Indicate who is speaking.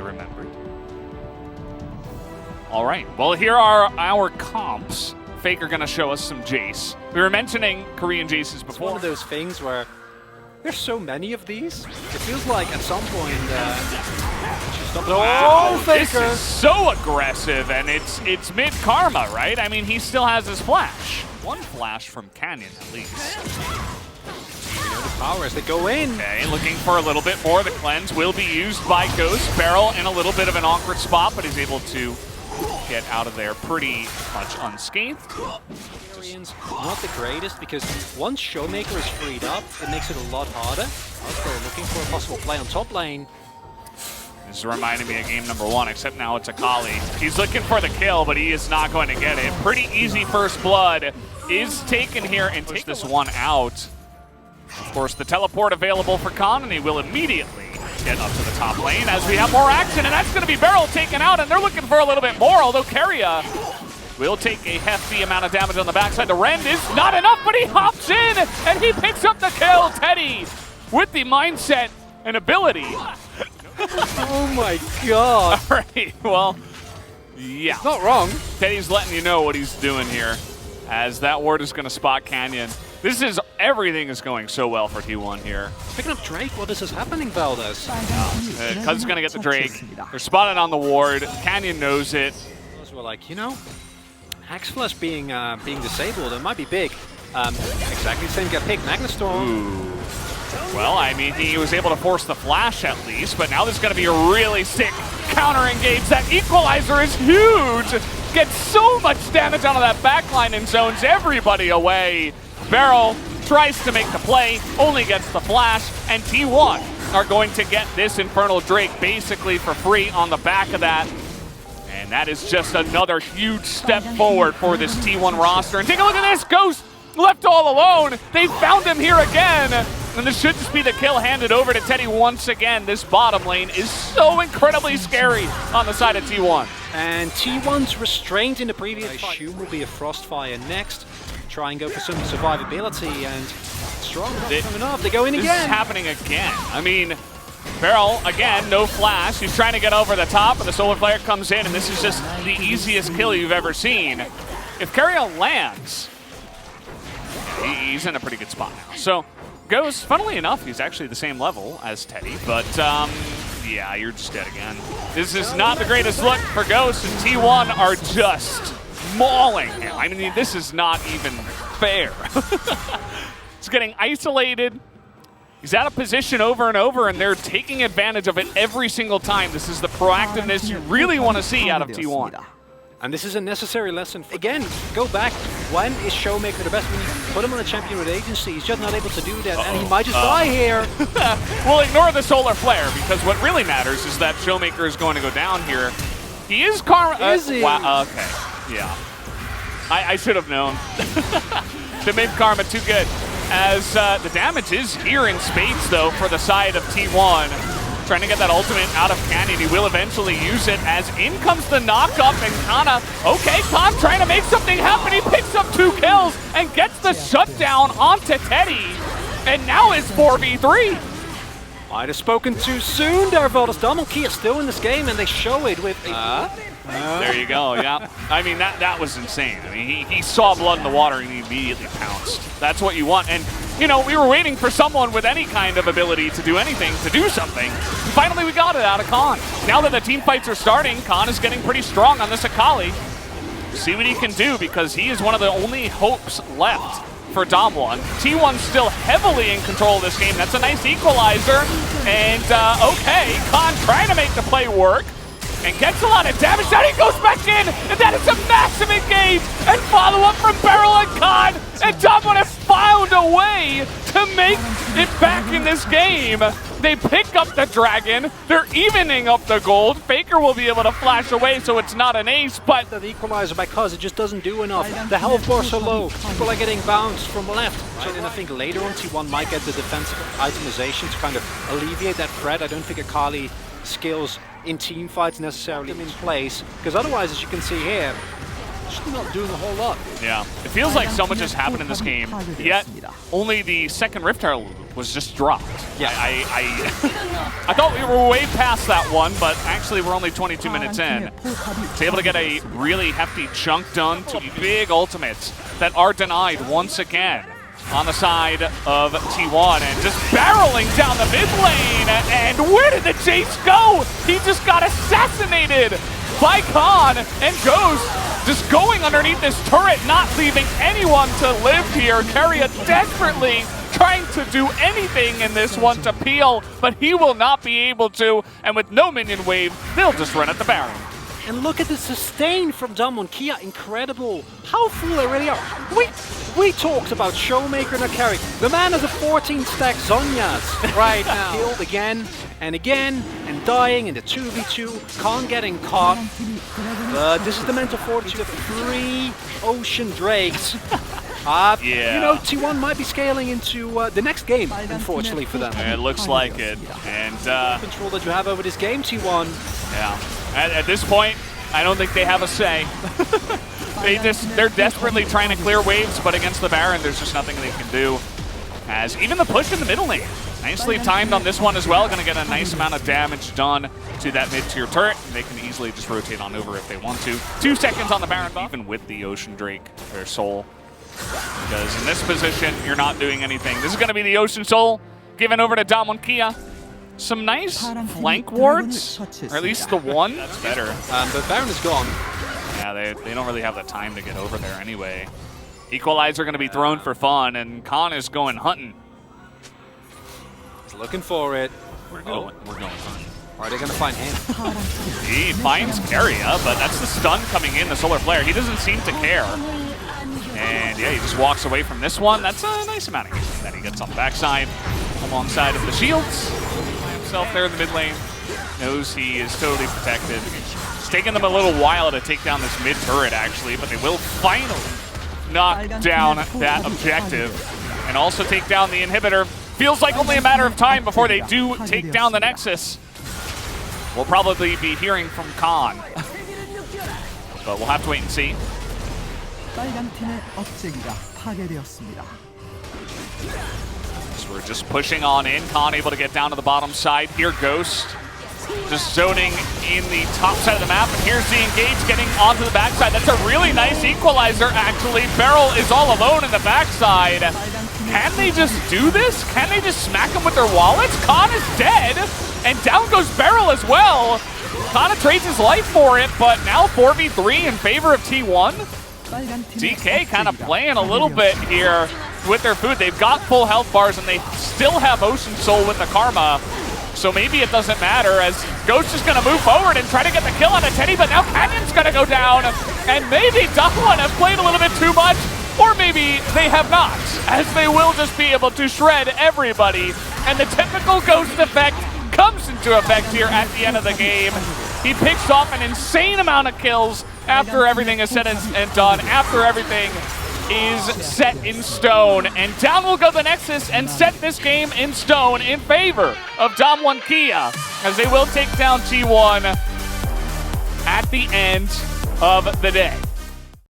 Speaker 1: remembered. All right, well, here are our comps. Faker gonna show us some Jayce. We were mentioning Korean Jayces before.
Speaker 2: It's one of those things where there's so many of these. It feels like at some point.
Speaker 1: Wow, this is so aggressive, and it's mid karma, right? I mean, he still has his flash. One flash from Canyon, at least.
Speaker 2: You know, the power as they go in.
Speaker 1: Okay, looking for a little bit more. The cleanse will be used by Cuzz. Beryl in a little bit of an awkward spot, but he's able to get out of there pretty much unscathed.
Speaker 2: Not the greatest, because once ShowMaker is freed up, it makes it a lot harder. Also looking for a possible play on top lane.
Speaker 1: This is reminding me of game number 1, except now it's Akali. He's looking for the kill, but he is not going to get it. Pretty easy first blood is taken here and takes this one out. Of course, the teleport available for Khan, and he will immediately get up to the top lane as we have more action, and that's going to be Beryl taken out, and they're looking for a little bit more, although Keria will take a hefty amount of damage on the backside. The Rend is not enough, but he hops in, and he picks up the kill. Teddy with the mindset and ability.
Speaker 2: Oh my god.
Speaker 1: All right, well, yeah.
Speaker 2: It's not wrong.
Speaker 1: Teddy's letting you know what he's doing here, as that ward is going to spot Canyon. Everything is going so well for T1 here.
Speaker 2: Picking up Drake while this is happening, VODS.
Speaker 1: Cuzz is going to get the Drake. They're spotted on the ward. Canyon knows it.
Speaker 2: We're like, you know, Hack's Flush being disabled, it might be big. Exactly the same get picked. Magnastorm.
Speaker 1: Ooh. Well, I mean, he was able to force the flash at least, but now there's going to be a really sick counter engage. That equalizer is huge. Gets so much damage out of that backline and zones everybody away. Beryl tries to make the play, only gets the flash, and T1 are going to get this Infernal Drake basically for free on the back of that. And that is just another huge step forward for this T1 roster. And take a look at this, Ghost left all alone. They found him here again. And this should just be the kill handed over to Teddy once again. This bottom lane is so incredibly scary on the side of T1.
Speaker 2: And T1's restraint in the previous fight. I assume will be a Frostfire next. Try and go for some survivability, and strong coming off. They go in again.
Speaker 1: This is happening again. I mean, Beryl, again, no flash. He's trying to get over the top, and the Solar Flare comes in, and this is just the easiest kill you've ever seen. If Keria lands, he's in a pretty good spot now. So, Ghost, funnily enough, he's actually the same level as Teddy, but yeah, you're just dead again. This is not the greatest look for Ghost, and T1 are just mauling him. I mean, this is not even fair. He's getting isolated. He's out of position over and over, and they're taking advantage of it every single time. This is the proactiveness you really want to see out of T1.
Speaker 2: And this is a necessary lesson. Again, go back. When is ShowMaker the best? When you put him on a champion with agency, he's just not able to do that, and he might just die here.
Speaker 1: We'll ignore the Solar Flare, because what really matters is that ShowMaker is going to go down here. He is karma.
Speaker 2: Is he?
Speaker 1: Wow, okay. Yeah. I should have known. They made karma too good. As the damage is here in spades, though, for the side of T1. Trying to get that ultimate out of Canyon. He will eventually use it as in comes the knock-up, and Canna, okay, Khan trying to make something happen. He picks up 2 kills and gets the shutdown onto Teddy. And now it's 4v3.
Speaker 2: Might have spoken too soon there, VODS. DAMWON Kia still in this game, and they show it with
Speaker 1: there you go, yeah. I mean, that was insane. I mean, he saw blood in the water and he immediately pounced. That's what you want. And, you know, we were waiting for someone with any kind of ability to do anything, to do something. And finally, we got it out of Khan. Now that the team fights are starting, Khan is getting pretty strong on this Akali. See what he can do, because he is one of the only hopes left for DAMWON. T1's still heavily in control of this game. That's a nice equalizer. And, okay, Khan trying to make the play work. And gets a lot of damage. Now he goes back in, and that is a massive engage. And follow-up from Beryl and Khan. And DAMWON have found a way to make it back in this game. They pick up the dragon. They're evening up the gold. Faker will be able to flash away, so it's not an ace, but
Speaker 2: the equalizer by Cuzz, it just doesn't do enough. The health bars are low. People are getting bounced from left. Right? And I think later on T1 might get the defensive itemization to kind of alleviate that threat. I don't think Akali skills in team fights necessarily in place, because otherwise, as you can see here, just not doing a whole lot.
Speaker 1: Yeah, it feels like so much has happened in this game, yet only the second Rift Herald was just dropped.
Speaker 2: Yeah.
Speaker 1: I thought we were way past that one, but actually we're only 22 minutes in. It's able to get a really hefty chunk done to big ultimates that are denied once again on the side of T1, and just barreling down the mid lane. And where did the Jayce go? He just got assassinated by Khan, and goes just going underneath this turret, not leaving anyone to live here. Keria desperately trying to do anything in this one to peel, but he will not be able to, and with no minion wave, they'll just run at the Baron.
Speaker 2: And look at the sustain from DAMWON Kia, incredible. How full they really are. We talked about ShowMaker and Akali. The man has a 14-stack Zhonyas right now. Killed again and again, and dying in the 2v2. Khan getting caught. But this is the mental fortitude of 3 Ocean Drakes.
Speaker 1: Yeah.
Speaker 2: You know, T1 might be scaling into the next game, unfortunately for them.
Speaker 1: It looks like it. And
Speaker 2: control that you have over this game, T1.
Speaker 1: Yeah. At this point, I don't think they have a say. They're desperately trying to clear waves, but against the Baron, there's just nothing they can do. As even the push in the middle lane, nicely timed on this one as well. Going to get a nice amount of damage done to that mid-tier turret. They can easily just rotate on over if they want to. 2 seconds on the Baron buff, even with the Ocean Drake, or Soul. Because in this position, you're not doing anything. This is going to be the Ocean Soul given over to DAMWON Kia. Some nice flank wards, or at least the one. That's better.
Speaker 2: But Baron is gone.
Speaker 1: Yeah, they don't really have the time to get over there anyway. Equalizer going to be thrown for fun, and Khan is going hunting.
Speaker 2: He's looking for it.
Speaker 1: We're going hunting.
Speaker 2: Are they going to find him?
Speaker 1: He finds Keria, but that's the stun coming in, the Solar Flare. He doesn't seem to care. And yeah, he just walks away from this one. That's a nice amount of healing that he gets on the backside, alongside of the shields. By himself there in the mid lane. Knows he is totally protected. It's taken them a little while to take down this mid turret, actually, but they will finally knock down that objective and also take down the inhibitor. Feels like only a matter of time before they do take down the Nexus. We'll probably be hearing from Khan, but we'll have to wait and see. So we're just pushing on in. Khan able to get down to the bottom side. Here, Ghost just zoning in the top side of the map. And here's the engage getting onto the backside. That's a really nice equalizer, actually. Beryl is all alone in the backside. Can they just do this? Can they just smack him with their wallets? Khan is dead, and down goes Beryl as well. Khan trades his life for it, but now 4v3 in favor of T1. DK kind of playing a little bit here with their food. They've got full health bars, and they still have Ocean Soul with the Karma. So maybe it doesn't matter, as Ghost is going to move forward and try to get the kill on a Teddy, but now Canyon's going to go down. And maybe DAMWON have played a little bit too much, or maybe they have not, as they will just be able to shred everybody. And the typical Ghost effect comes into effect here at the end of the game. He picks off an insane amount of kills after everything is said and done, after everything is set in stone. And down will go the Nexus and set this game in stone in favor of DAMWON Kia, as they will take down T1 at the end of the day.